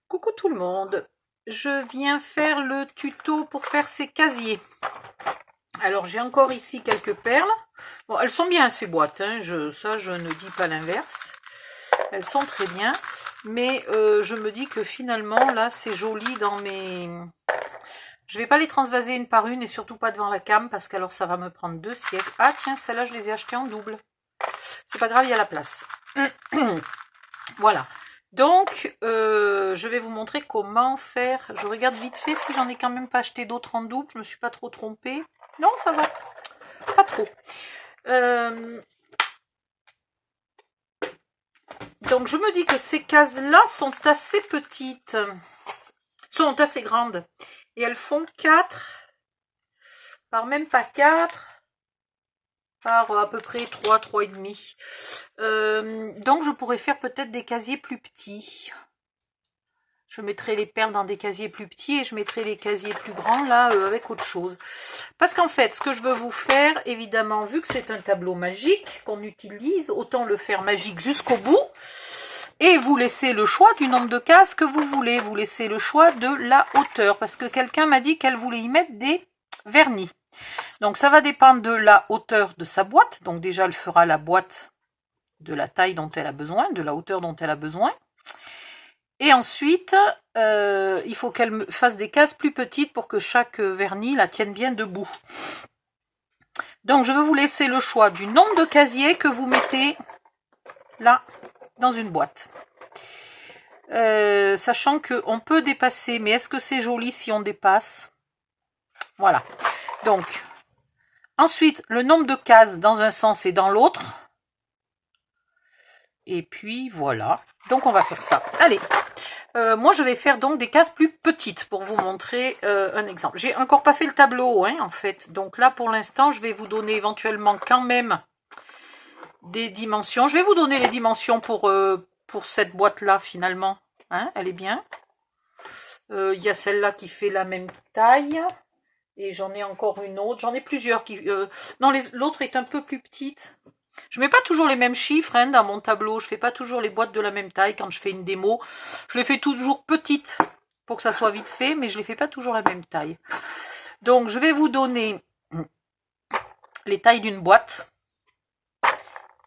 Coucou tout le monde, je viens faire le tuto pour faire ces casiers. Alors j'ai encore ici quelques perles. Bon, elles sont bien ces boîtes, hein. Ça je ne dis pas l'inverse. Elles sont très bien, mais je me dis que finalement là c'est joli dans mes... Je vais pas les transvaser une par une et surtout pas devant la cam parce qu'alors ça va me prendre 2 siècles. Ah tiens, celles-là je les ai achetées en double. C'est pas grave, il y a la place. Voilà. Donc, je vais vous montrer comment faire. Je regarde vite fait si j'en ai quand même pas acheté d'autres en double. Je me suis pas trop trompée. Non, ça va. Pas trop. Donc, je me dis que ces cases-là sont assez petites. Sont assez grandes. Et elles font 4 par même pas 4 par à peu près 3, 3,5. Donc je pourrais faire peut-être des casiers plus petits. Je mettrai les perles dans des casiers plus petits et je mettrai les casiers plus grands là avec autre chose. Parce qu'en fait, ce que je veux vous faire, évidemment, vu que c'est un tableau magique qu'on utilise, autant le faire magique jusqu'au bout. Et vous laissez le choix du nombre de cases que vous voulez. Vous laissez le choix de la hauteur. Parce que quelqu'un m'a dit qu'elle voulait y mettre des vernis. Donc ça va dépendre de la hauteur de sa boîte. Donc déjà elle fera la boîte de la taille dont elle a besoin, de la hauteur dont elle a besoin. Et ensuite, il faut qu'elle me fasse des cases plus petites pour que chaque vernis la tienne bien debout. Donc je vais vous laisser le choix du nombre de casiers que vous mettez là dans une boîte. Sachant qu'on peut dépasser, mais est-ce que c'est joli si on dépasse? Voilà. Donc, ensuite, le nombre de cases dans un sens et dans l'autre. Et puis, voilà. Donc, on va faire ça. Allez. Moi, je vais faire donc des cases plus petites pour vous montrer un exemple. J'ai encore pas fait le tableau, hein, en fait. Donc là, pour l'instant, je vais vous donner éventuellement quand même des dimensions. Je vais vous donner les dimensions pour cette boîte-là, finalement. Hein, elle est bien. Il y a celle-là qui fait la même taille. Et j'en ai encore une autre. J'en ai plusieurs qui... non, l'autre est un peu plus petite. Je mets pas toujours les mêmes chiffres hein, dans mon tableau. Je fais pas toujours les boîtes de la même taille quand je fais une démo. Je les fais toujours petites pour que ça soit vite fait, mais je les fais pas toujours la même taille. Donc, je vais vous donner les tailles d'une boîte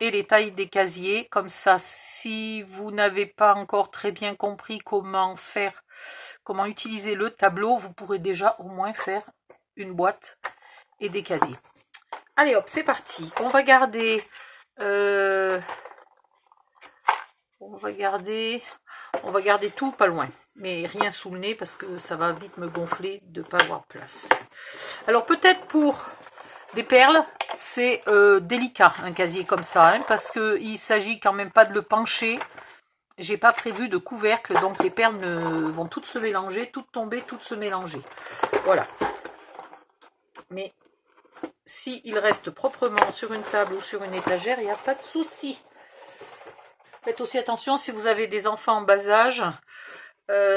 et les tailles des casiers. Comme ça, si vous n'avez pas encore très bien compris comment faire, comment utiliser le tableau, vous pourrez déjà au moins faire une boîte et des casiers. Allez hop, c'est parti. On va garder tout pas loin, mais rien sous le nez parce que ça va vite me gonfler de ne pas avoir place. Alors peut-être pour des perles, c'est délicat un casier comme ça, hein, parce que il s'agit quand même pas de le pencher. J'ai pas prévu de couvercle, donc les perles vont toutes se mélanger, toutes tomber, toutes se mélanger. Voilà. Mais s'il reste proprement sur une table ou sur une étagère, il n'y a pas de souci. Faites aussi attention si vous avez des enfants en bas âge.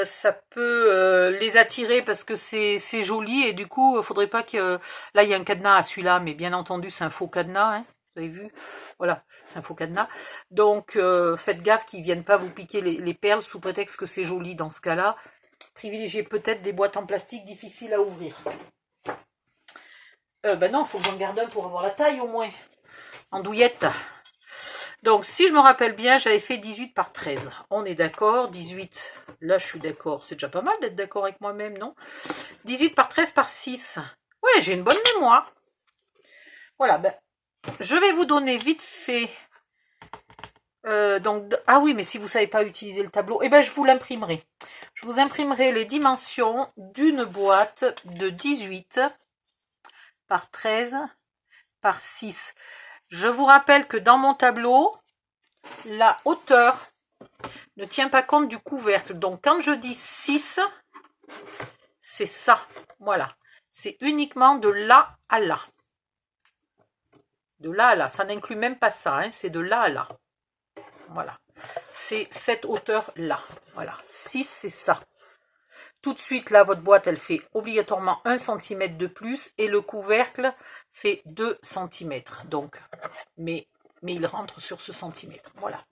Ça peut les attirer parce que c'est joli et du coup, il ne faudrait pas que... Là, il y a un cadenas à celui-là, mais bien entendu, c'est un faux cadenas. Hein, vous avez vu? Voilà, c'est un faux cadenas. Donc, faites gaffe qu'ils ne viennent pas vous piquer les perles sous prétexte que c'est joli dans ce cas-là. Privilégiez peut-être des boîtes en plastique difficiles à ouvrir. Ben non, il faut que j'en garde un pour avoir la taille au moins. En douillette. Donc, si je me rappelle bien, j'avais fait 18 par 13. On est d'accord. 18, là, je suis d'accord. C'est déjà pas mal d'être d'accord avec moi-même, non? 18 par 13 par 6. Ouais, j'ai une bonne mémoire. Voilà, ben, je vais vous donner vite fait... ah oui, mais si vous ne savez pas utiliser le tableau, eh ben, je vous l'imprimerai. Je vous imprimerai les dimensions d'une boîte de 18 par 13 par 6. Je vous rappelle que dans mon tableau, la hauteur ne tient pas compte du couvercle. Donc, quand je dis 6, c'est ça. Voilà. C'est uniquement de là à là. De là à là. Ça n'inclut même pas ça. Hein. C'est de là à là. Voilà. C'est cette hauteur-là. Voilà. 6, c'est ça. Tout de suite, là, votre boîte, elle fait obligatoirement 1 cm de plus et le couvercle fait 2 cm. Donc, mais il rentre sur ce centimètre. Voilà.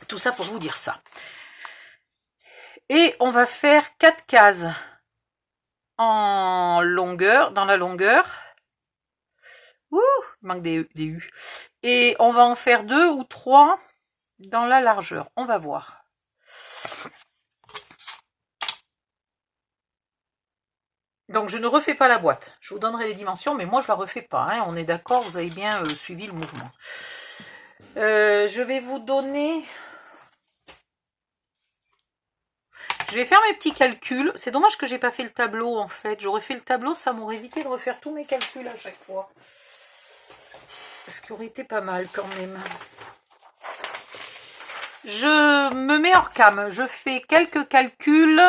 Tout ça pour vous dire ça. Et on va faire 4 cases en longueur, dans la longueur. Ouh, il manque des U. Et on va en faire 2 ou 3 dans la largeur. On va voir. Donc je ne refais pas la boîte. Je vous donnerai les dimensions, mais moi je la refais pas. Hein. On est d'accord, vous avez bien suivi le mouvement. Je vais vous donner... Je vais faire mes petits calculs. C'est dommage que j'ai pas fait le tableau en fait. J'aurais fait le tableau, ça m'aurait évité de refaire tous mes calculs à chaque fois. Ce qui aurait été pas mal quand même. Je me mets hors cam. Je fais quelques calculs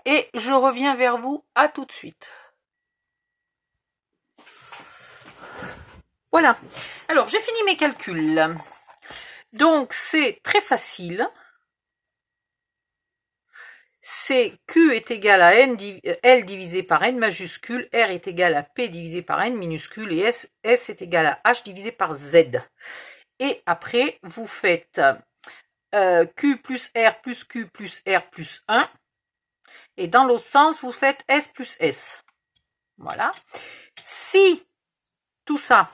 et je reviens vers vous. À tout de suite. Voilà. Alors, j'ai fini mes calculs. Donc, c'est très facile. C'est Q est égal à L divisé par N majuscule, R est égal à P divisé par N minuscule et S est égal à H divisé par Z. Et après, vous faites Q plus R plus Q plus R plus 1. Et dans l'autre sens, vous faites S plus S. Voilà. Si tout ça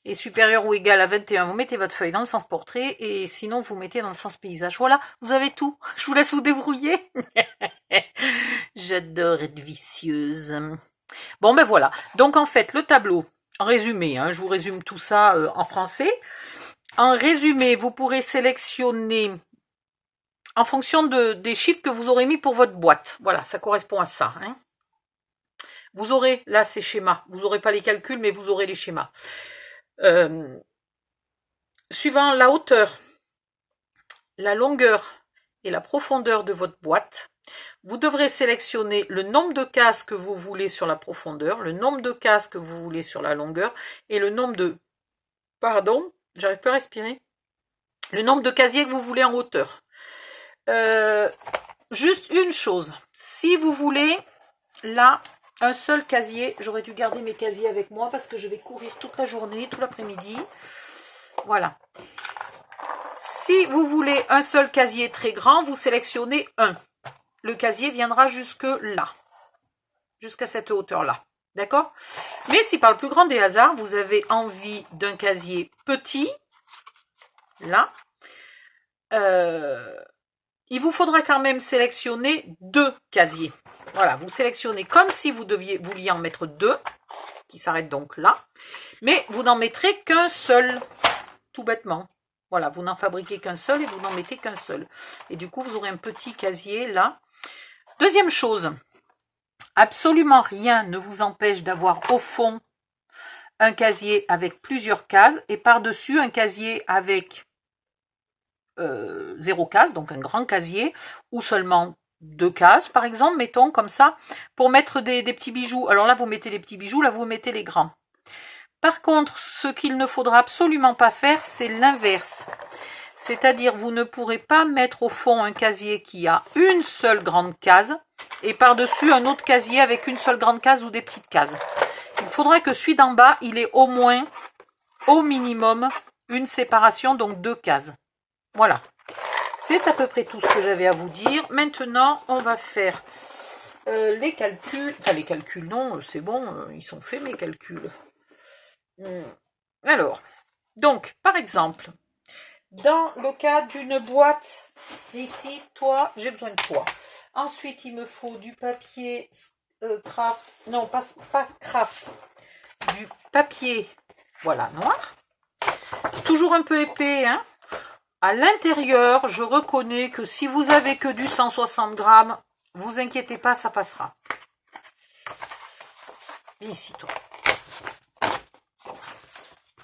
est supérieur ou égal à 21, vous mettez votre feuille dans le sens portrait et sinon vous mettez dans le sens paysage. Voilà, vous avez tout. Je vous laisse vous débrouiller. J'adore être vicieuse. Bon ben voilà. Donc en fait, le tableau, en résumé, hein, je vous résume tout ça en français. En résumé, vous pourrez sélectionner en fonction des chiffres que vous aurez mis pour votre boîte. Voilà, ça correspond à ça. Hein. Vous aurez là ces schémas. Vous n'aurez pas les calculs, mais vous aurez les schémas. Suivant la hauteur, la longueur et la profondeur de votre boîte, vous devrez sélectionner le nombre de cases que vous voulez sur la profondeur, le nombre de cases que vous voulez sur la longueur et le nombre de... Pardon, j'arrive pas à respirer. Le nombre de casiers que vous voulez en hauteur. Juste une chose, si vous voulez, là, un seul casier, j'aurais dû garder mes casiers avec moi parce que je vais courir toute la journée, tout l'après-midi. Voilà. Si vous voulez un seul casier très grand, vous sélectionnez un. Le casier viendra jusque là, jusqu'à cette hauteur-là. D'accord? Mais si par le plus grand des hasards, vous avez envie d'un casier petit, là, il vous faudra quand même sélectionner 2 casiers. Voilà, vous sélectionnez comme si vous vouliez en mettre 2, qui s'arrêtent donc là, mais vous n'en mettrez qu'un seul, tout bêtement. Voilà, vous n'en fabriquez qu'un seul et vous n'en mettez qu'un seul. Et du coup, vous aurez un petit casier là. Deuxième chose, absolument rien ne vous empêche d'avoir au fond un casier avec plusieurs cases et par-dessus un casier avec 0 case, donc un grand casier, ou seulement 2 cases, par exemple, mettons comme ça, pour mettre des petits bijoux. Alors là, vous mettez les petits bijoux, là, vous mettez les grands. Par contre, ce qu'il ne faudra absolument pas faire, c'est l'inverse. C'est-à-dire, vous ne pourrez pas mettre au fond un casier qui a une seule grande case et par-dessus un autre casier avec une seule grande case ou des petites cases. Il faudra que celui d'en bas, il ait au moins, au minimum, une séparation, donc 2 cases. Voilà. C'est à peu près tout ce que j'avais à vous dire. Maintenant, on va faire les calculs. Enfin, les calculs, non, c'est bon, ils sont faits, mes calculs. Alors, donc, par exemple, dans le cas d'une boîte, ici, toi, j'ai besoin de toi. Ensuite, il me faut du papier craft, non, pas craft, du papier, voilà, noir. Toujours un peu épais, hein. À l'intérieur, je reconnais que si vous avez que du 160 grammes, vous inquiétez pas, ça passera. Viens ici, toi.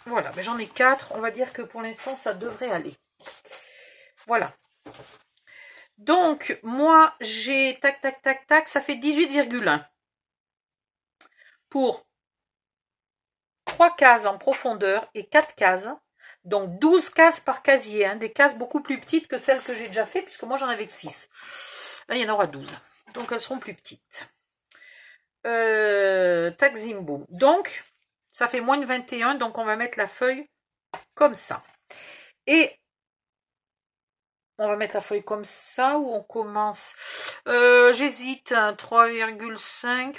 Voilà, mais j'en ai 4. On va dire que pour l'instant, ça devrait aller. Voilà. Donc, moi, j'ai tac, tac, tac, tac, ça fait 18,1. Pour 3 cases en profondeur et 4 cases. Donc 12 cases par casier, hein, des cases beaucoup plus petites que celles que j'ai déjà fait, puisque moi j'en avais que 6. Là, il y en aura 12. Donc elles seront plus petites. Tac, zim, boum. Donc, ça fait moins de 21, donc on va mettre la feuille comme ça. Et On va mettre la feuille comme ça ou on commence. J'hésite, 3,5.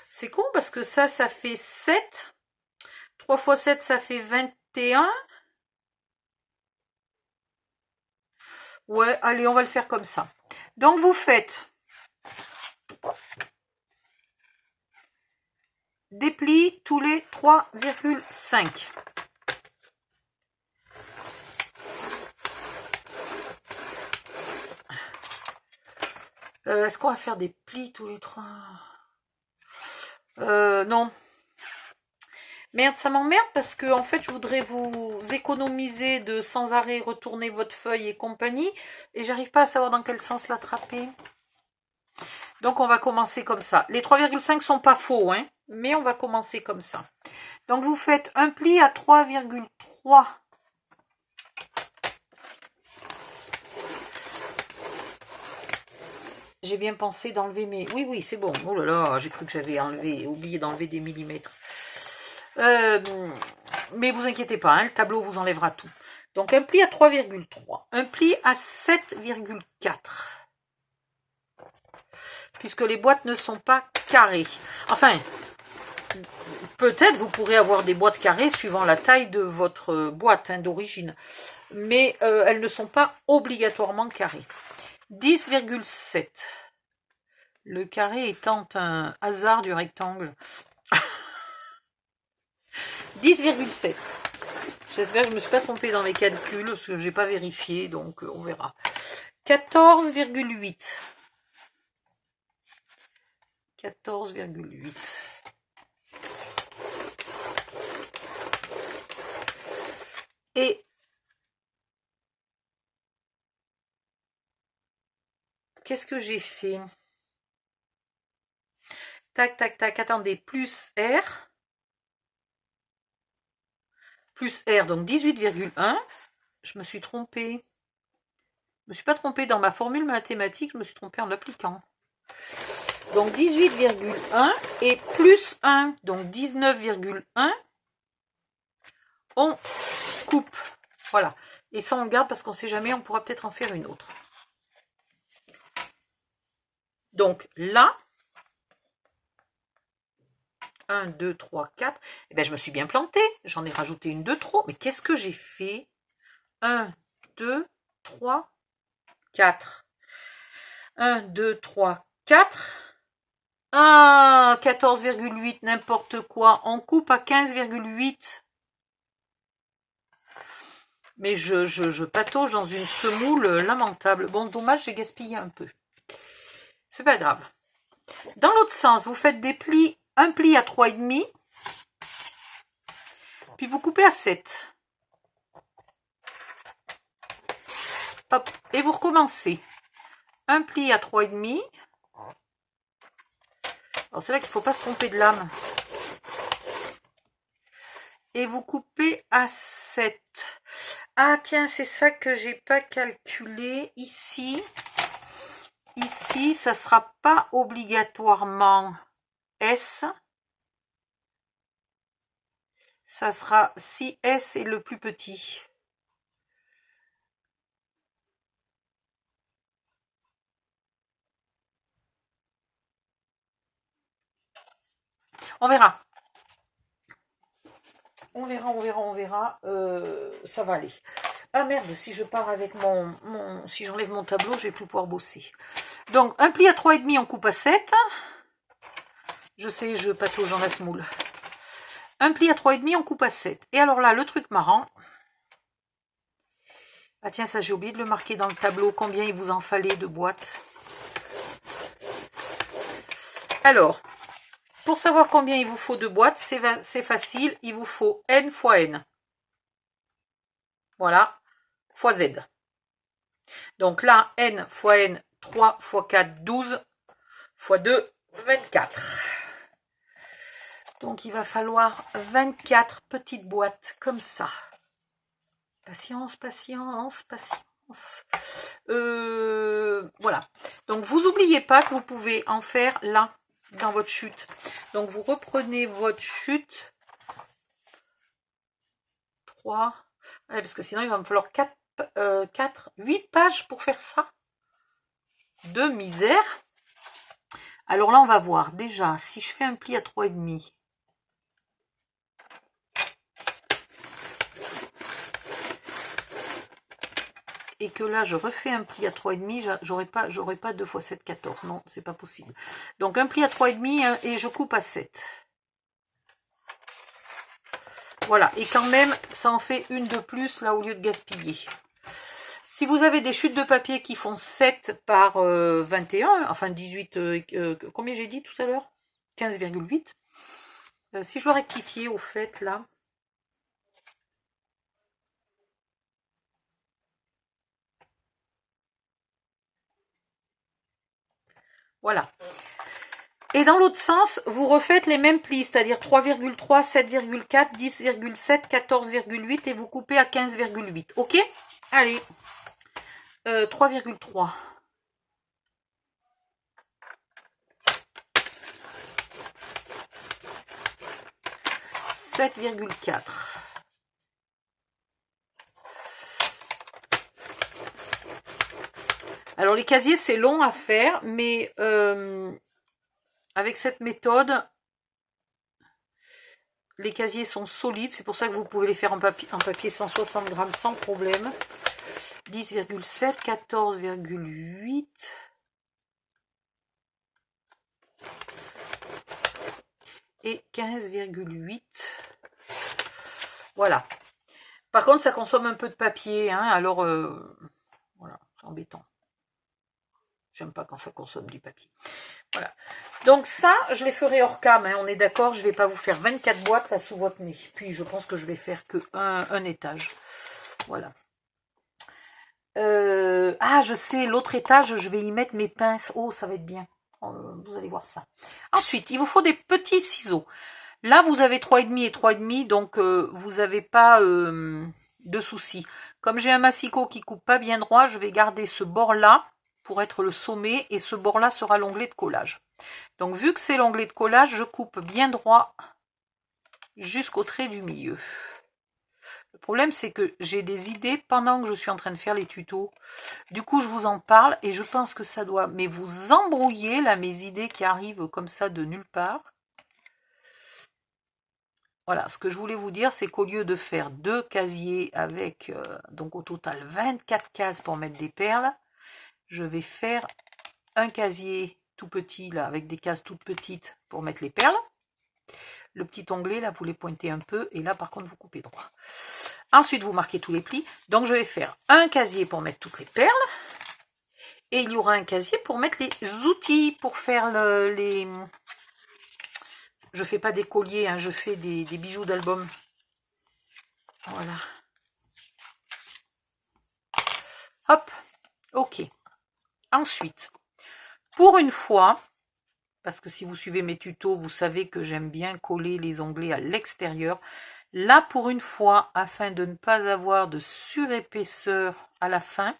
C'est con parce que ça fait 7. 3 fois 7, ça fait 21. Ouais, allez, on va le faire comme ça. Donc, vous faites des plis tous les 3,5. Est-ce qu'on va faire des plis tous les 3? Non. Merde, ça m'emmerde parce que en fait, je voudrais vous économiser de sans arrêt retourner votre feuille et compagnie. Et j'arrive pas à savoir dans quel sens l'attraper. Donc, on va commencer comme ça. Les 3,5 sont pas faux, hein, mais on va commencer comme ça. Donc, vous faites un pli à 3,3. J'ai bien pensé d'enlever mes... Oui, oui, c'est bon. Oh là là, j'ai cru que j'avais oublié d'enlever des millimètres. Mais vous inquiétez pas, hein, le tableau vous enlèvera tout. Donc, un pli à 3,3. Un pli à 7,4. Puisque les boîtes ne sont pas carrées. Enfin, peut-être vous pourrez avoir des boîtes carrées suivant la taille de votre boîte hein, d'origine. Mais elles ne sont pas obligatoirement carrées. 10,7. Le carré étant un hasard du rectangle. 10,7. J'espère que je ne me suis pas trompée dans mes calculs, parce que je n'ai pas vérifié, donc on verra. 14,8. 14,8. Et qu'est-ce que j'ai fait? Tac, tac, tac, attendez, plus R. Plus R, donc 18,1. Je me suis trompée. Je ne me suis pas trompée dans ma formule mathématique, je me suis trompée en l'appliquant. Donc 18,1 et plus 1, donc 19,1. On coupe. Voilà. Et ça, on garde parce qu'on ne sait jamais, on pourra peut-être en faire une autre. Donc là, 1, 2, 3, 4. Eh bien, je me suis bien plantée. J'en ai rajouté une de trop. Mais qu'est-ce que j'ai fait? 1, 2, 3, 4. 1, 2, 3, 4. Ah, 14,8, n'importe quoi. On coupe à 15,8. Mais je patauge dans une semoule lamentable. Bon, dommage, j'ai gaspillé un peu. C'est pas grave. Dans l'autre sens, vous faites des plis, un pli à 3,5. Puis vous coupez à 7. Hop, et vous recommencez. Un pli à 3,5. Alors c'est là qu'il ne faut pas se tromper de lame. Et vous coupez à 7. Ah tiens, c'est ça que j'ai pas calculé. Ici, ça ne sera pas obligatoirement S. Ça sera si S est le plus petit. On verra. On verra. Ça va aller. Ah merde, si je pars avec si j'enlève mon tableau, je vais plus pouvoir bosser. Donc, un pli à 3,5, on coupe à 7. Je sais, je patauge dans la semoule. Un pli à 3,5, on coupe à 7. Et alors là, le truc marrant. Ah tiens, ça j'ai oublié de le marquer dans le tableau. Combien il vous en fallait de boîtes? Alors, pour savoir combien il vous faut de boîtes, c'est facile. Il vous faut N fois N. Voilà. Fois Z. Donc là, N fois N, 3 fois 4, 12, fois 2, 24. Donc il va falloir 24 petites boîtes comme ça. Patience, patience, patience. Voilà. Donc vous n'oubliez pas que vous pouvez en faire là, dans votre chute. Donc vous reprenez votre chute. 3. Ouais, parce que sinon, il va me falloir 8 pages pour faire ça. De misère. Alors là, on va voir. Déjà, si je fais un pli à 3,5. Et que là, je refais un pli à 3,5, j'aurai pas 2 x 7, 14. Non, c'est pas possible. Donc, un pli à 3,5 hein, et je coupe à 7. Voilà. Et quand même, ça en fait une de plus, là, au lieu de gaspiller. Si vous avez des chutes de papier qui font 7 par 21, enfin 18, combien j'ai dit tout à l'heure 15,8. Si je dois rectifier au fait, là. Voilà. Et dans l'autre sens, vous refaites les mêmes plis, c'est-à-dire 3,3, 7,4, 10,7, 14,8 et vous coupez à 15,8. Ok? Allez. 3,3. 7,4. Alors les casiers c'est long à faire, mais avec cette méthode, les casiers sont solides, c'est pour ça que vous pouvez les faire en papier 160 grammes sans problème. 10,7, 14,8. Et 15,8. Voilà. Par contre, ça consomme un peu de papier, hein, alors voilà, c'est embêtant. J'aime pas quand ça consomme du papier. Voilà. Donc ça, je les ferai hors cam, hein, on est d'accord, je ne vais pas vous faire 24 boîtes là sous votre nez. Puis je pense que je vais faire que un étage. Voilà. Ah, je sais, l'autre étage, je vais y mettre mes pinces. Oh, ça va être bien. Vous allez voir ça. Ensuite, il vous faut des petits ciseaux. Là, vous avez 3,5 et 3,5, donc vous n'avez pas de soucis. Comme j'ai un massicot qui coupe pas bien droit, je vais garder ce bord-là pour être le sommet et ce bord-là sera l'onglet de collage. Donc, vu que c'est l'onglet de collage, je coupe bien droit jusqu'au trait du milieu. Le problème, c'est que j'ai des idées pendant que je suis en train de faire les tutos. Du coup, je vous en parle et je pense que ça doit mais vous embrouiller, là, mes idées qui arrivent comme ça de nulle part. Voilà, ce que je voulais vous dire, c'est qu'au lieu de faire 2 casiers avec, donc au total 24 cases pour mettre des perles, je vais faire un casier tout petit, là, avec des cases toutes petites pour mettre les perles. Le petit onglet, là, vous les pointez un peu, et là, par contre, vous coupez droit. Ensuite, vous marquez tous les plis. Donc, je vais faire un casier pour mettre toutes les perles, et il y aura un casier pour mettre les outils, pour faire les... Je fais pas des colliers, hein, je fais des bijoux d'album. Voilà. Hop, ok. Ensuite, pour une fois, parce que si vous suivez mes tutos, vous savez que j'aime bien coller les onglets à l'extérieur. Là, pour une fois, afin de ne pas avoir de surépaisseur à la fin,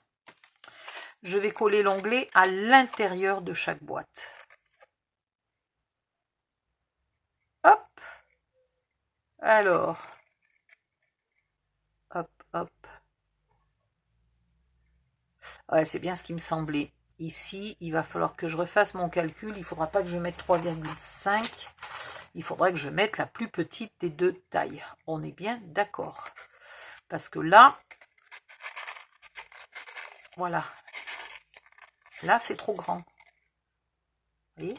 je vais coller l'onglet à l'intérieur de chaque boîte. Hop. Alors, hop, hop. Ouais, c'est bien ce qui me semblait. Ici, il va falloir que je refasse mon calcul. Il ne faudra pas que je mette 3,5. Il faudra que je mette la plus petite des deux tailles. On est bien d'accord. Parce que là, voilà. Là, c'est trop grand. Vous voyez ?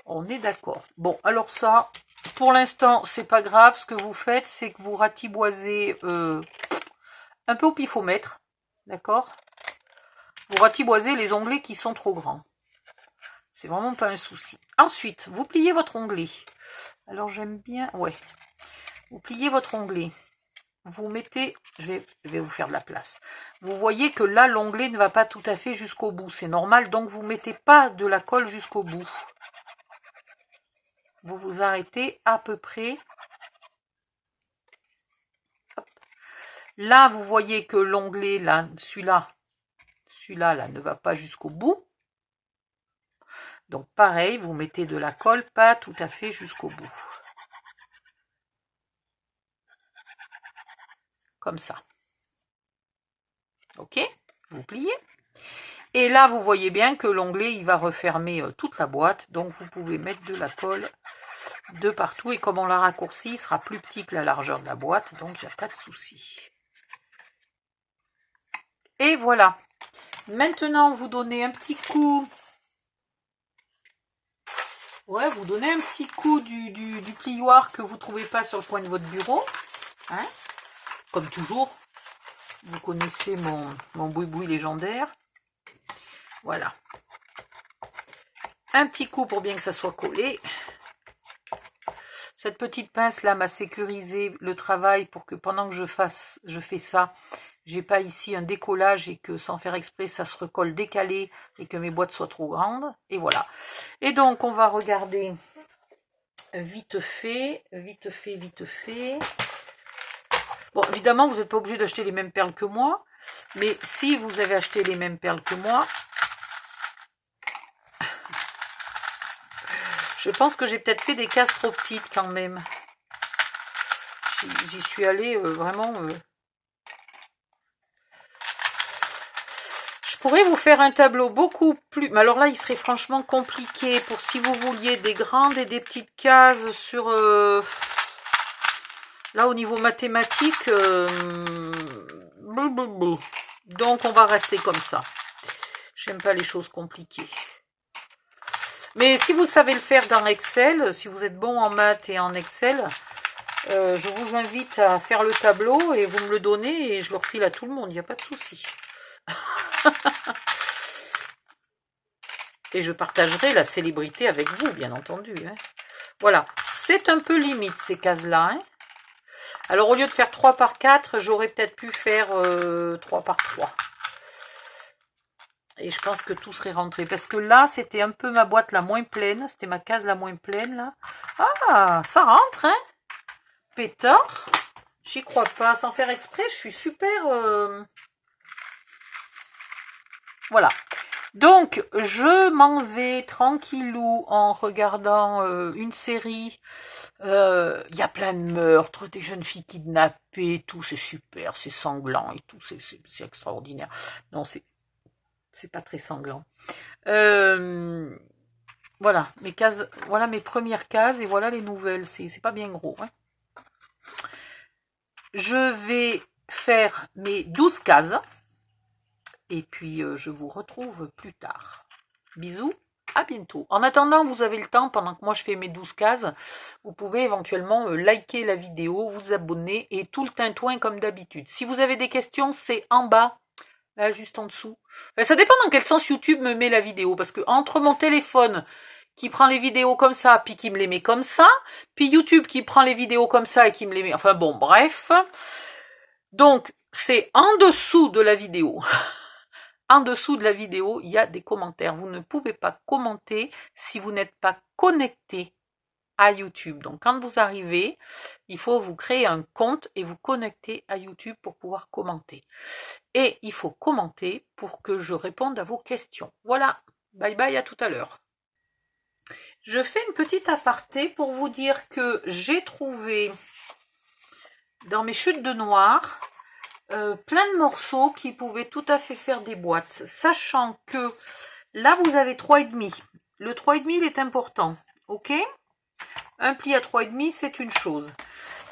On est d'accord. Bon, alors ça, pour l'instant, c'est pas grave. Ce que vous faites, c'est que vous ratiboisez un peu au pifomètre. D'accord ? Vous ratiboisez les onglets qui sont trop grands. C'est vraiment pas un souci. Ensuite, vous pliez votre onglet. Alors, j'aime bien... Ouais. Vous pliez votre onglet. Vous mettez... Je vais vous faire de la place. Vous voyez que là, l'onglet ne va pas tout à fait jusqu'au bout. C'est normal, donc vous ne mettez pas de la colle jusqu'au bout. Vous vous arrêtez à peu près. Hop. Là, vous voyez que l'onglet, là, celui-là, là, ne va pas jusqu'au bout. Donc, pareil, vous mettez de la colle, pas tout à fait jusqu'au bout. Comme ça. Ok, vous pliez. Et là, vous voyez bien que l'onglet, il va refermer toute la boîte. Donc, vous pouvez mettre de la colle de partout. Et comme on l'a raccourci, il sera plus petit que la largeur de la boîte. Donc, il n'y a pas de souci. Et voilà. Maintenant, vous donnez un petit coup. Ouais, vous donnez un petit coup du plioir que vous ne trouvez pas sur le coin de votre bureau. Hein, comme toujours. Vous connaissez mon boui-boui légendaire. Voilà. Un petit coup pour bien que ça soit collé. Cette petite pince là m'a sécurisé le travail pour que pendant que je fais ça, j'ai pas ici un décollage et que sans faire exprès ça se recolle décalé et que mes boîtes soient trop grandes. Et voilà. Et donc on va regarder vite fait. Bon, évidemment vous n'êtes pas obligé d'acheter les mêmes perles que moi, mais si vous avez acheté les mêmes perles que moi, je pense que j'ai peut-être fait des cases trop petites quand même. J'y suis allée vraiment... Je pourrais vous faire un tableau beaucoup plus... Mais alors là, il serait franchement compliqué pour si vous vouliez des grandes et des petites cases sur... Là, au niveau mathématique... Donc, on va rester comme ça. J'aime pas les choses compliquées. Mais si vous savez le faire dans Excel, si vous êtes bon en maths et en Excel, je vous invite à faire le tableau et vous me le donnez et je le refile à tout le monde, il n'y a pas de souci. Et je partagerai la célébrité avec vous, bien entendu. Hein. Voilà, c'est un peu limite ces cases-là. Hein. Alors au lieu de faire 3 par 4, j'aurais peut-être pu faire 3 par 3. Et je pense que tout serait rentré. Parce que là, c'était un peu ma boîte la moins pleine. C'était ma case la moins pleine, là. Ah, ça rentre, hein. Pétard. J'y crois pas. Sans faire exprès, je suis super... Voilà. Donc, je m'en vais tranquillou en regardant une série. Il y a plein de meurtres, des jeunes filles kidnappées, tout, c'est super, c'est sanglant et tout, c'est extraordinaire. Non, c'est pas très sanglant. Voilà, mes cases, voilà mes premières cases et voilà les nouvelles. C'est pas bien gros. Hein. Je vais faire mes 12 cases. Et puis, je vous retrouve plus tard. Bisous, à bientôt. En attendant, vous avez le temps, pendant que moi je fais mes 12 cases, vous pouvez éventuellement liker la vidéo, vous abonner et tout le tintouin comme d'habitude. Si vous avez des questions, c'est en bas. Là, juste en dessous. Enfin, ça dépend dans quel sens YouTube me met la vidéo. Parce que entre mon téléphone qui prend les vidéos comme ça, puis qui me les met comme ça, puis YouTube qui prend les vidéos comme ça et qui me les met... Enfin bon, bref. Donc, c'est en dessous de la vidéo. En dessous de la vidéo, il y a des commentaires. Vous ne pouvez pas commenter si vous n'êtes pas connecté à YouTube. Donc, quand vous arrivez, il faut vous créer un compte et vous connecter à YouTube pour pouvoir commenter. Et il faut commenter pour que je réponde à vos questions. Voilà, bye bye, à tout à l'heure. Je fais une petite aparté pour vous dire que j'ai trouvé dans mes chutes de noir plein de morceaux qui pouvaient tout à fait faire des boîtes. Sachant que là, vous avez 3,5. Le 3,5, il est important. Ok ? Un pli à 3,5, c'est une chose.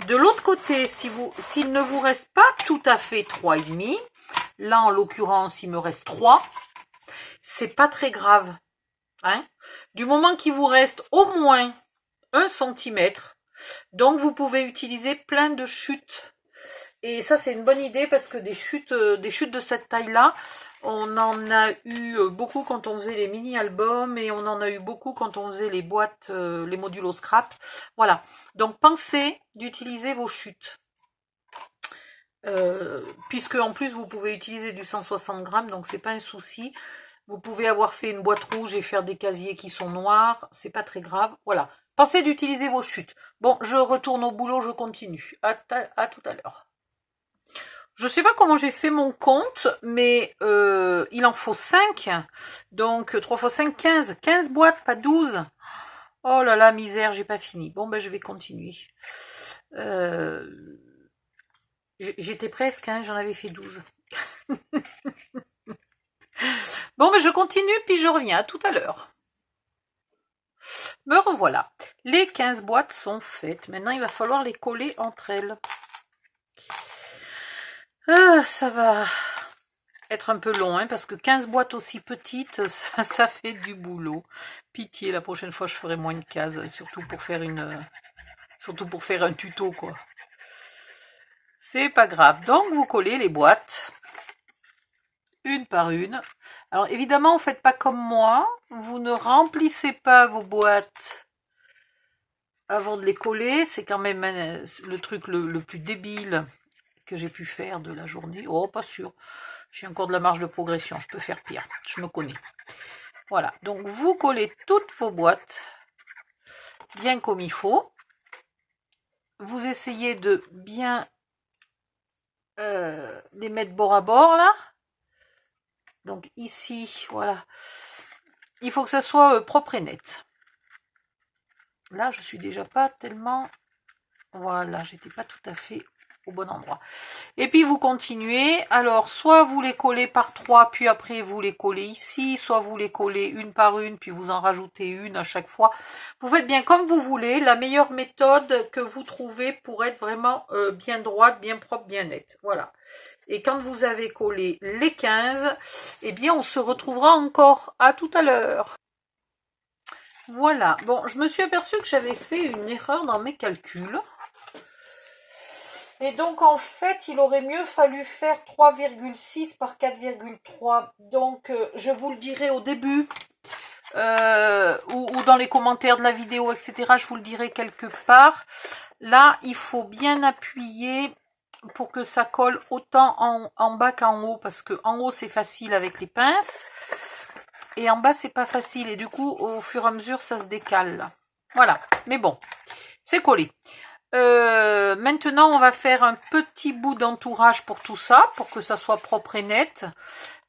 De l'autre côté, s'il ne vous reste pas tout à fait 3,5, là, en l'occurrence, il me reste 3. C'est pas très grave. Hein? Du moment qu'il vous reste au moins 1 cm, donc vous pouvez utiliser plein de chutes. Et ça, c'est une bonne idée parce que des chutes de cette taille-là, on en a eu beaucoup quand on faisait les mini-albums et on en a eu beaucoup quand on faisait les boîtes, les modulos scrap. Voilà. Donc, pensez d'utiliser vos chutes. Puisque en plus, vous pouvez utiliser du 160 grammes, donc c'est pas un souci. Vous pouvez avoir fait une boîte rouge et faire des casiers qui sont noirs. C'est pas très grave. Voilà. Pensez d'utiliser vos chutes. Bon, je retourne au boulot, je continue. À tout à l'heure. Je sais pas comment j'ai fait mon compte, mais il en faut 5. Donc 3 x 5, 15. 15 boîtes, pas 12. Oh là là, misère, j'ai pas fini. Bon, ben je vais continuer. J'étais presque, hein, j'en avais fait 12. Bon, mais je continue, puis je reviens. À tout à l'heure. Me revoilà. Les 15 boîtes sont faites. Maintenant, il va falloir les coller entre elles. Ah, ça va être un peu long, hein, parce que 15 boîtes aussi petites, ça fait du boulot. Pitié, la prochaine fois, je ferai moins de cases, surtout pour faire un tuto, quoi. C'est pas grave. Donc, vous collez les boîtes, une par une. Alors, évidemment, vous faites pas comme moi. Vous ne remplissez pas vos boîtes avant de les coller. C'est quand même le truc le plus débile que j'ai pu faire de la journée. Oh, pas sûr. J'ai encore de la marge de progression. Je peux faire pire. Je me connais. Voilà. Donc, vous collez toutes vos boîtes bien comme il faut. Vous essayez de bien les mettre bord à bord, là. Donc, ici, voilà. Il faut que ça soit propre et net. Là, je suis déjà pas tellement... Voilà, j'étais pas tout à fait au bon endroit. Et puis, vous continuez. Alors, soit vous les collez par 3, puis après, vous les collez ici. Soit vous les collez une par une, puis vous en rajoutez une à chaque fois. Vous faites bien comme vous voulez. La meilleure méthode que vous trouvez pour être vraiment bien droite, bien propre, bien nette. Voilà. Et quand vous avez collé les 15, eh bien, on se retrouvera encore. À tout à l'heure. Voilà. Bon, je me suis aperçue que j'avais fait une erreur dans mes calculs. Et donc, en fait, il aurait mieux fallu faire 3,6 par 4,3. Donc, je vous le dirai au début. Ou dans les commentaires de la vidéo, etc. Je vous le dirai quelque part. Là, il faut bien appuyer pour que ça colle autant en bas qu'en haut, parce que en haut c'est facile avec les pinces et en bas c'est pas facile, et du coup au fur et à mesure ça se décale là. Voilà, mais bon, c'est collé. Maintenant on va faire un petit bout d'entourage pour tout ça, pour que ça soit propre et net,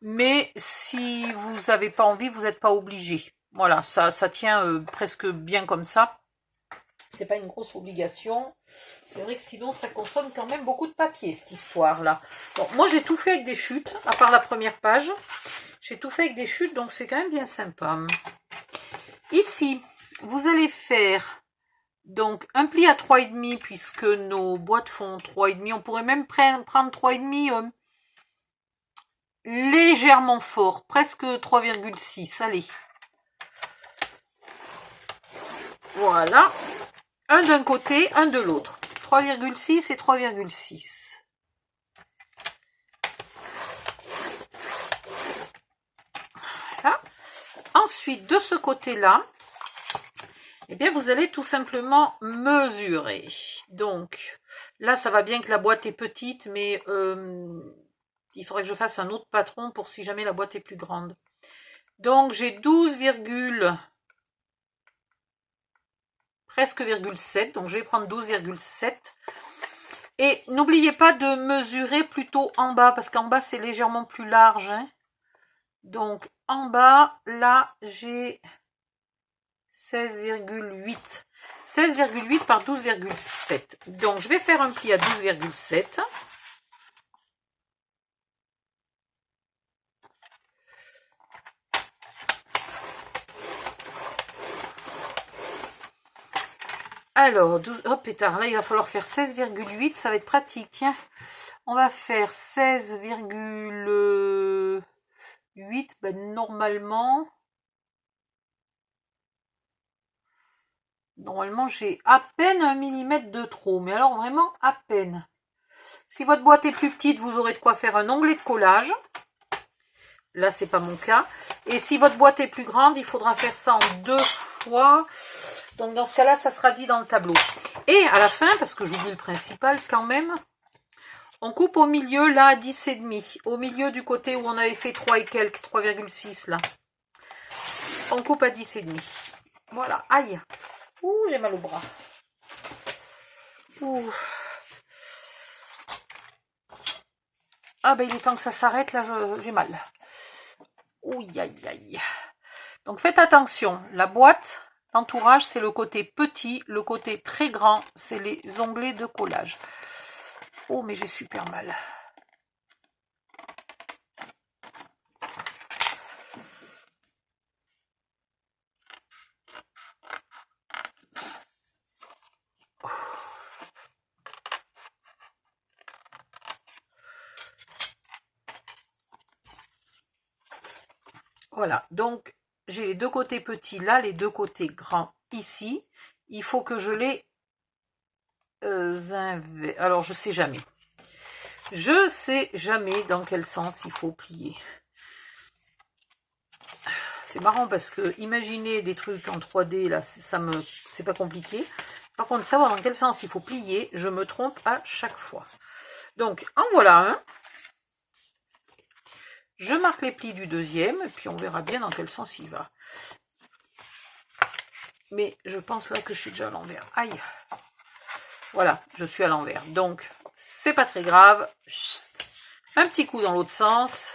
mais si vous n'avez pas envie, vous n'êtes pas obligé. Voilà, ça tient presque bien comme ça. C'est pas une grosse obligation. C'est vrai que sinon ça consomme quand même beaucoup de papier, cette histoire là. Bon, moi j'ai tout fait avec des chutes, à part la première page. J'ai tout fait avec des chutes, donc c'est quand même bien sympa. Ici, vous allez faire donc un pli à 3,5 puisque nos boîtes font 3,5. On pourrait même prendre 3,5 légèrement fort, presque 3,6. Allez. Voilà. Un d'un côté, un de l'autre. 3,6 et 3,6. Voilà. Ensuite, de ce côté-là, eh bien, vous allez tout simplement mesurer. Donc, là, ça va bien que la boîte est petite, mais il faudrait que je fasse un autre patron pour si jamais la boîte est plus grande. Donc, j'ai 12, presque 7, donc je vais prendre 12,7. Et n'oubliez pas de mesurer plutôt en bas, parce qu'en bas c'est légèrement plus large. Hein. Donc en bas, là j'ai 16,8. 16,8 par 12,7. Donc je vais faire un pli à 12,7. Alors, 12, oh pétard, là il va falloir faire 16,8, ça va être pratique. Hein. On va faire 16,8, ben, normalement j'ai à peine 1 mm de trop, mais alors vraiment à peine. Si votre boîte est plus petite, vous aurez de quoi faire un onglet de collage. Là, c'est pas mon cas. Et si votre boîte est plus grande, il faudra faire ça en 2 fois. Donc, dans ce cas-là, ça sera dit dans le tableau. Et à la fin, parce que j'oublie le principal quand même, on coupe au milieu, là, à 10,5. Au milieu du côté où on avait fait 3 et quelques, 3,6 là. On coupe à 10,5. Voilà, aïe. Ouh, j'ai mal au bras. Ouh. Ah ben, il est temps que ça s'arrête, là, j'ai mal. Ouh, aïe, aïe. Donc, faites attention. La boîte, l'entourage, c'est le côté petit. Le côté très grand, c'est les onglets de collage. Oh, mais j'ai super mal. Voilà, donc j'ai les deux côtés petits là, les deux côtés grands ici. Il faut que je les alors je sais jamais. Je sais jamais dans quel sens il faut plier. C'est marrant parce que imaginer des trucs en 3D là, c'est pas compliqué. Par contre, savoir dans quel sens il faut plier, je me trompe à chaque fois. Donc en voilà un. Je marque les plis du deuxième, et puis on verra bien dans quel sens il va. Mais je pense là que je suis déjà à l'envers. Aïe. Voilà, je suis à l'envers. Donc, c'est pas très grave. Un petit coup dans l'autre sens.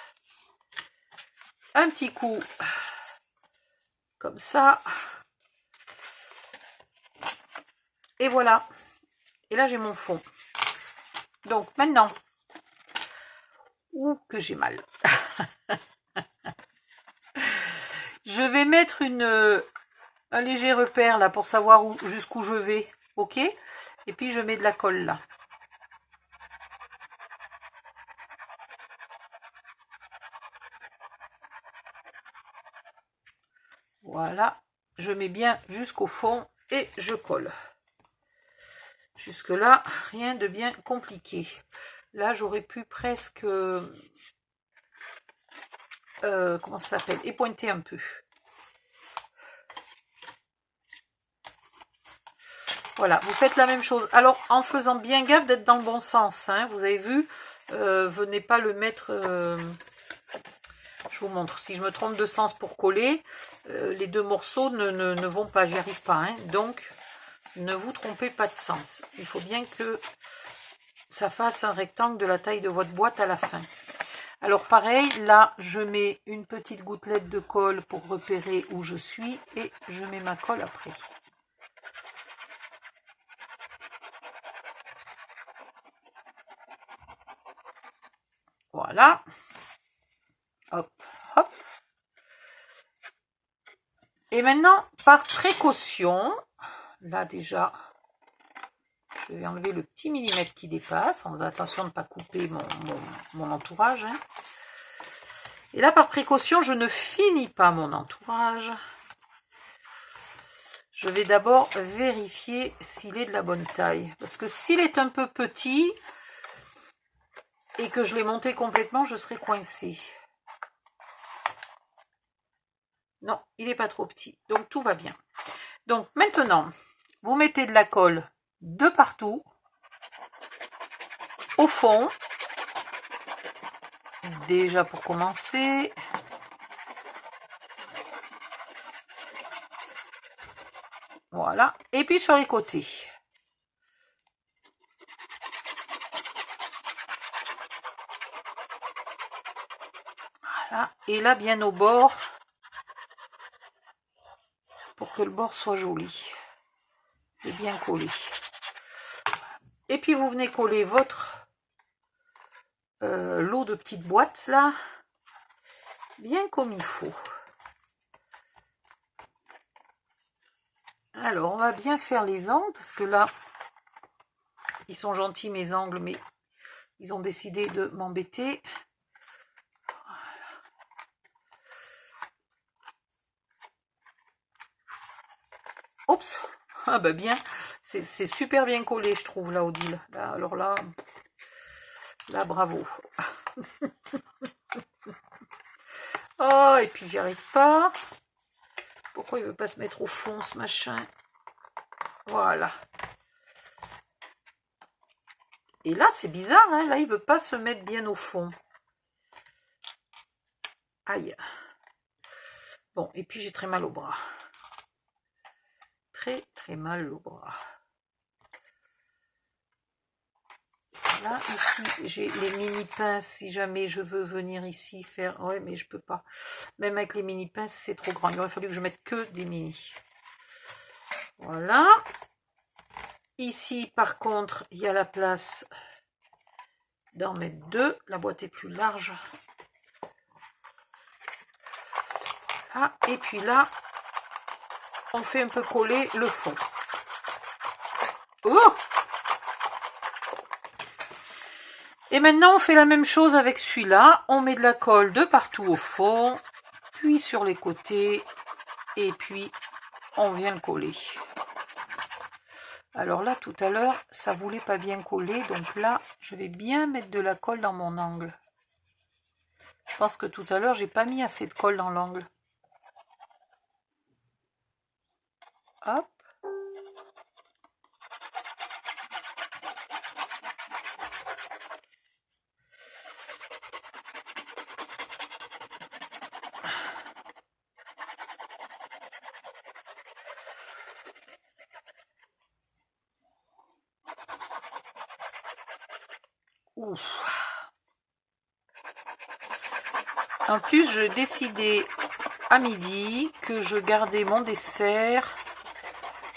Un petit coup comme ça. Et voilà. Et là, j'ai mon fond. Donc, maintenant, ouh, que j'ai mal. Je vais mettre un léger repère là pour savoir jusqu'où je vais. Ok? Et puis, je mets de la colle là. Voilà. Je mets bien jusqu'au fond et je colle. Jusque là, rien de bien compliqué. Là, j'aurais pu presque, comment ça s'appelle, épointer un peu. Voilà, vous faites la même chose. Alors, en faisant bien gaffe d'être dans le bon sens, hein, vous avez vu, venez pas le mettre... je vous montre, si je me trompe de sens pour coller, les deux morceaux ne vont pas, j'y arrive pas. Hein, donc, ne vous trompez pas de sens. Il faut bien que ça fasse un rectangle de la taille de votre boîte à la fin. Alors pareil, là, je mets une petite gouttelette de colle pour repérer où je suis et je mets ma colle après. Voilà. Hop, hop. Et maintenant, par précaution, là déjà, je vais enlever le petit millimètre qui dépasse, en faisant attention de ne pas couper mon entourage. Hein. Et là, par précaution, je ne finis pas mon entourage. Je vais d'abord vérifier s'il est de la bonne taille. Parce que s'il est un peu petit et que je l'ai monté complètement, je serai coincée. Non, il n'est pas trop petit. Donc, tout va bien. Donc, maintenant, vous mettez de la colle de partout, au fond. Déjà pour commencer. Voilà. Et puis sur les côtés. Voilà. Et là, bien au bord. Pour que le bord soit joli. Et bien collé. Et puis vous venez coller votre lot de petites boîtes là. Bien comme il faut. Alors, on va bien faire les angles, parce que là, ils sont gentils mes angles, mais ils ont décidé de m'embêter. Voilà. Oups, ah bah bien, c'est super bien collé, je trouve, là, Odile. Là, alors là, bravo. Oh, et puis j'y arrive pas. Pourquoi il veut pas se mettre au fond, ce machin? Voilà. Et là, c'est bizarre, hein, là, il veut pas se mettre bien au fond. Aïe. Bon, et puis j'ai très mal au bras. Très mal au bras. Là, ici, j'ai les mini pinces. Si jamais je veux venir ici faire... Ouais, mais je peux pas. Même avec les mini pinces, c'est trop grand. Il aurait fallu que je mette que des mini. Voilà. Ici, par contre, il y a la place d'en mettre deux. La boîte est plus large. Voilà. Et puis là, on fait un peu coller le fond. Oh! Et maintenant, on fait la même chose avec celui-là. On met de la colle de partout au fond. puis sur les côtés, et puis on vient le coller. Alors là, tout à l'heure, ça voulait pas bien coller, donc là, je vais bien mettre de la colle dans mon angle. Je pense que tout à l'heure, j'ai pas mis assez de colle dans l'angle. Hop. Ouf. En plus, j'ai décidé à midi que je gardais mon dessert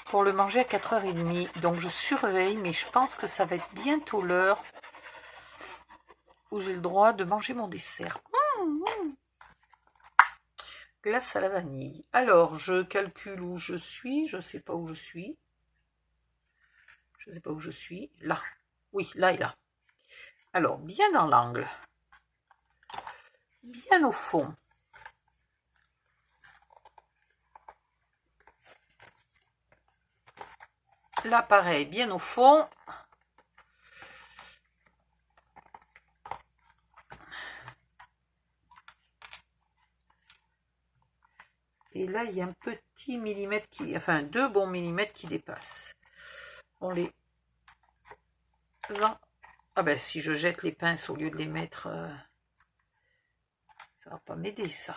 pour le manger à 4h30. Donc je surveille, mais je pense que ça va être bientôt l'heure où j'ai le droit de manger mon dessert. Glace à la vanille. Alors, je calcule où je suis. Je ne sais pas où je suis. Je ne sais pas où je suis. Là. Oui, là et là. Alors, bien dans l'angle. Bien au fond. Là, pareil, bien au fond. Et là, il y a un petit millimètre qui... Enfin, 2 bons millimètres qui dépassent. On les... Ah ben, si je jette les pinces au lieu de les mettre... ça va pas m'aider, ça.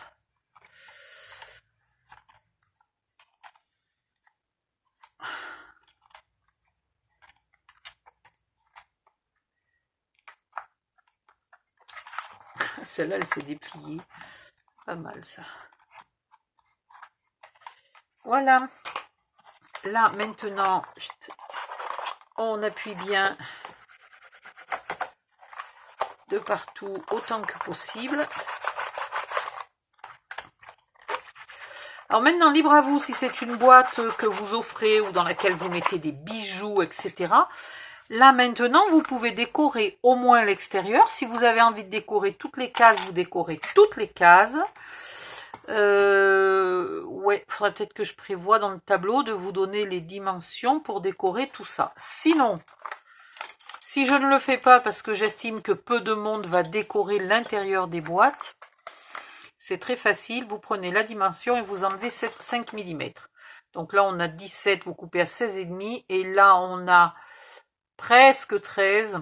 Celle-là, elle s'est dépliée. Pas mal, ça. Voilà. Là, maintenant, on appuie bien de partout autant que possible. Alors maintenant, libre à vous si c'est une boîte que vous offrez ou dans laquelle vous mettez des bijoux, etc. Là maintenant, vous pouvez décorer au moins l'extérieur. Si vous avez envie de décorer toutes les cases, vous décorez toutes les cases. Ouais, il faudrait peut-être que je prévoie dans le tableau de vous donner les dimensions pour décorer tout ça. Sinon, si je ne le fais pas parce que j'estime que peu de monde va décorer l'intérieur des boîtes, c'est très facile. Vous prenez la dimension et vous enlevez 5 mm. Donc là, on a 17, vous coupez à 16,5. Et là, on a presque 13.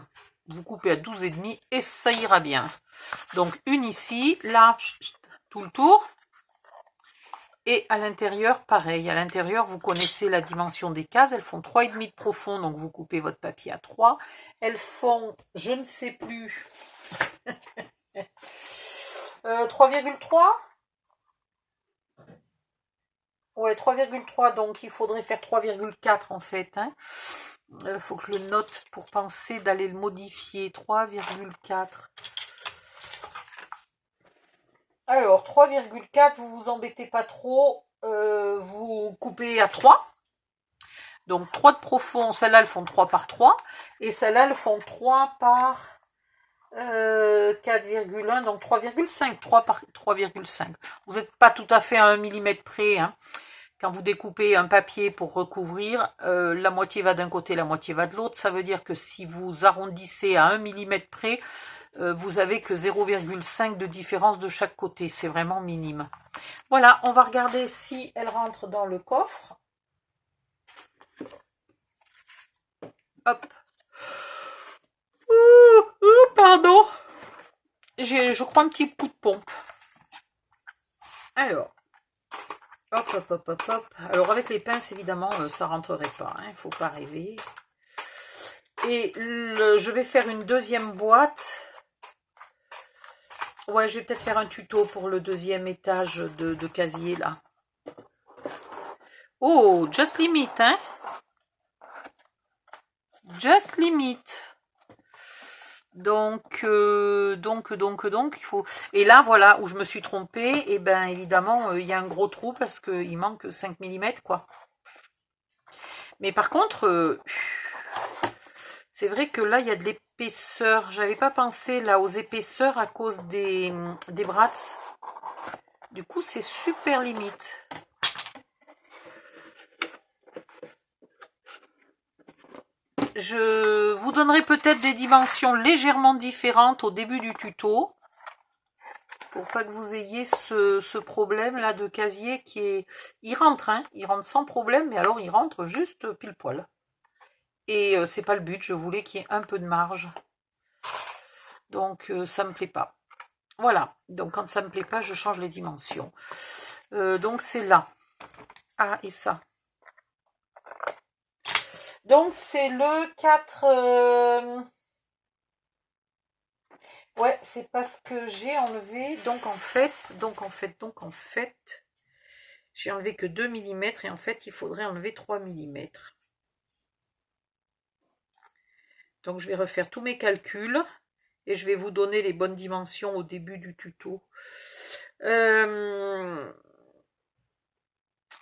Vous coupez à 12,5 et ça ira bien. Donc une ici, là, tout le tour. Et à l'intérieur, pareil. À l'intérieur, vous connaissez la dimension des cases. Elles font 3,5 de profond, donc vous coupez votre papier à 3. Elles font, je ne sais plus, 3,3. Ouais, 3,3, donc il faudrait faire 3,4 en fait. Hein. Faut que je le note pour penser d'aller le modifier. 3,4. Alors, 3,4, vous vous embêtez pas trop. Vous coupez à 3. Donc 3 de profond, celles-là elles font 3 par 3. Et celles-là elles font 3 par 4,1, donc 3,5. 3 par 3,5. Vous n'êtes pas tout à fait à 1 mm près. Hein. Quand vous découpez un papier pour recouvrir, la moitié va d'un côté, la moitié va de l'autre. Ça veut dire que si vous arrondissez à 1 mm près, vous avez que 0,5 de différence de chaque côté. C'est vraiment minime. Voilà, on va regarder si elle rentre dans le coffre. Hop. Pardon. J'ai, je crois, un petit coup de pompe. Alors. Hop, hop, hop, hop, hop. Alors, avec les pinces, évidemment, ça rentrerait pas. Il ne faut pas rêver. Et je vais faire une deuxième boîte. Ouais, je vais peut-être faire un tuto pour le deuxième étage de casier, là. Oh, just limit, hein. Just limit. Donc, il faut... Et là, voilà, où je me suis trompée, et ben évidemment, il y a un gros trou parce qu'il manque 5 mm, quoi. Mais par contre, c'est vrai que là, il y a de l'épaisseur. J'avais pas pensé, là, aux épaisseurs à cause des brats. Du coup, c'est super limite. Je vous donnerai peut-être des dimensions légèrement différentes au début du tuto. Pour pas que vous ayez ce problème là de casier qui est... Il rentre, hein, il rentre sans problème, mais alors il rentre juste pile poil. Et c'est pas le but, je voulais qu'il y ait un peu de marge. Donc ça me plaît pas. Voilà, donc quand ça me plaît pas, je change les dimensions. Donc c'est là. Ah, et ça. Donc c'est le 4... Ouais, c'est parce que j'ai enlevé, donc en fait, j'ai enlevé que 2 mm et en fait, il faudrait enlever 3 mm. Donc je vais refaire tous mes calculs et je vais vous donner les bonnes dimensions au début du tuto.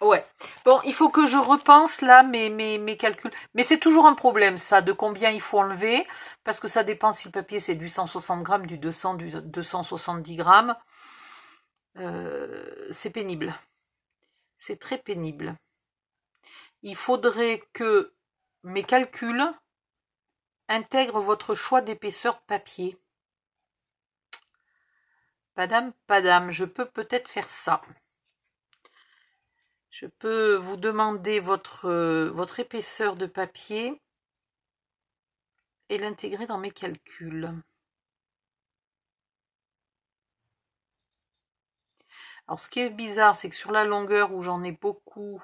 Ouais, bon, il faut que je repense là mes calculs. Mais c'est toujours un problème ça, de combien il faut enlever, parce que ça dépend si le papier c'est du 160 grammes, du 200, du 270 grammes. C'est pénible. C'est très pénible. Il faudrait que mes calculs intègrent votre choix d'épaisseur de papier. Padam, padam, je peux peut-être faire ça. Je peux vous demander votre épaisseur de papier et l'intégrer dans mes calculs. Alors, ce qui est bizarre, c'est que sur la longueur où j'en ai beaucoup,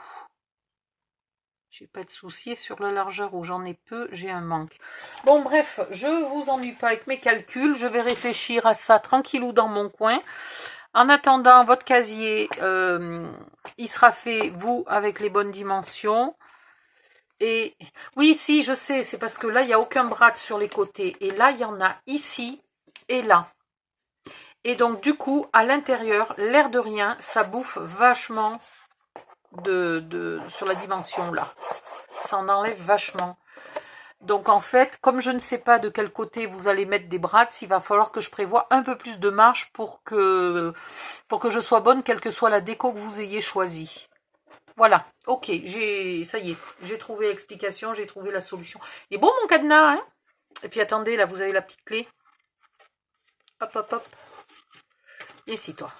j'ai pas de souci. Et sur la largeur où j'en ai peu, j'ai un manque. Bon, bref, je vous ennuie pas avec mes calculs. Je vais réfléchir à ça tranquillou dans mon coin. En attendant, votre casier, il sera fait, vous, avec les bonnes dimensions. Et oui, si, je sais, c'est parce que là, il n'y a aucun brad sur les côtés. Et là, il y en a ici et là. Et donc, du coup, à l'intérieur, l'air de rien, ça bouffe vachement sur la dimension là. Ça en enlève vachement. Donc, en fait, comme je ne sais pas de quel côté vous allez mettre des brads, il va falloir que je prévoie un peu plus de marge pour que je sois bonne, quelle que soit la déco que vous ayez choisie. Voilà, ok, ça y est, j'ai trouvé l'explication, j'ai trouvé la solution. Et bon, mon cadenas, hein. Et puis attendez, là, vous avez la petite clé. Hop, hop, hop. Et ici, toi.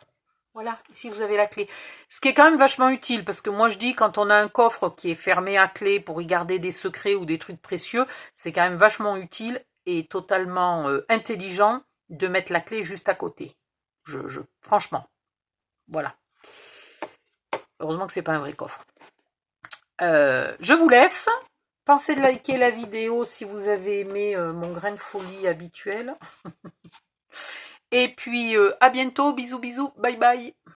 Voilà, ici, vous avez la clé. Ce qui est quand même vachement utile, parce que moi, je dis, quand on a un coffre qui est fermé à clé pour y garder des secrets ou des trucs précieux, c'est quand même vachement utile et totalement intelligent de mettre la clé juste à côté. Franchement, voilà. Heureusement que c'est pas un vrai coffre. Je vous laisse. Pensez de liker la vidéo si vous avez aimé mon grain de folie habituel. Et puis, à bientôt. Bisous, bisous. Bye, bye.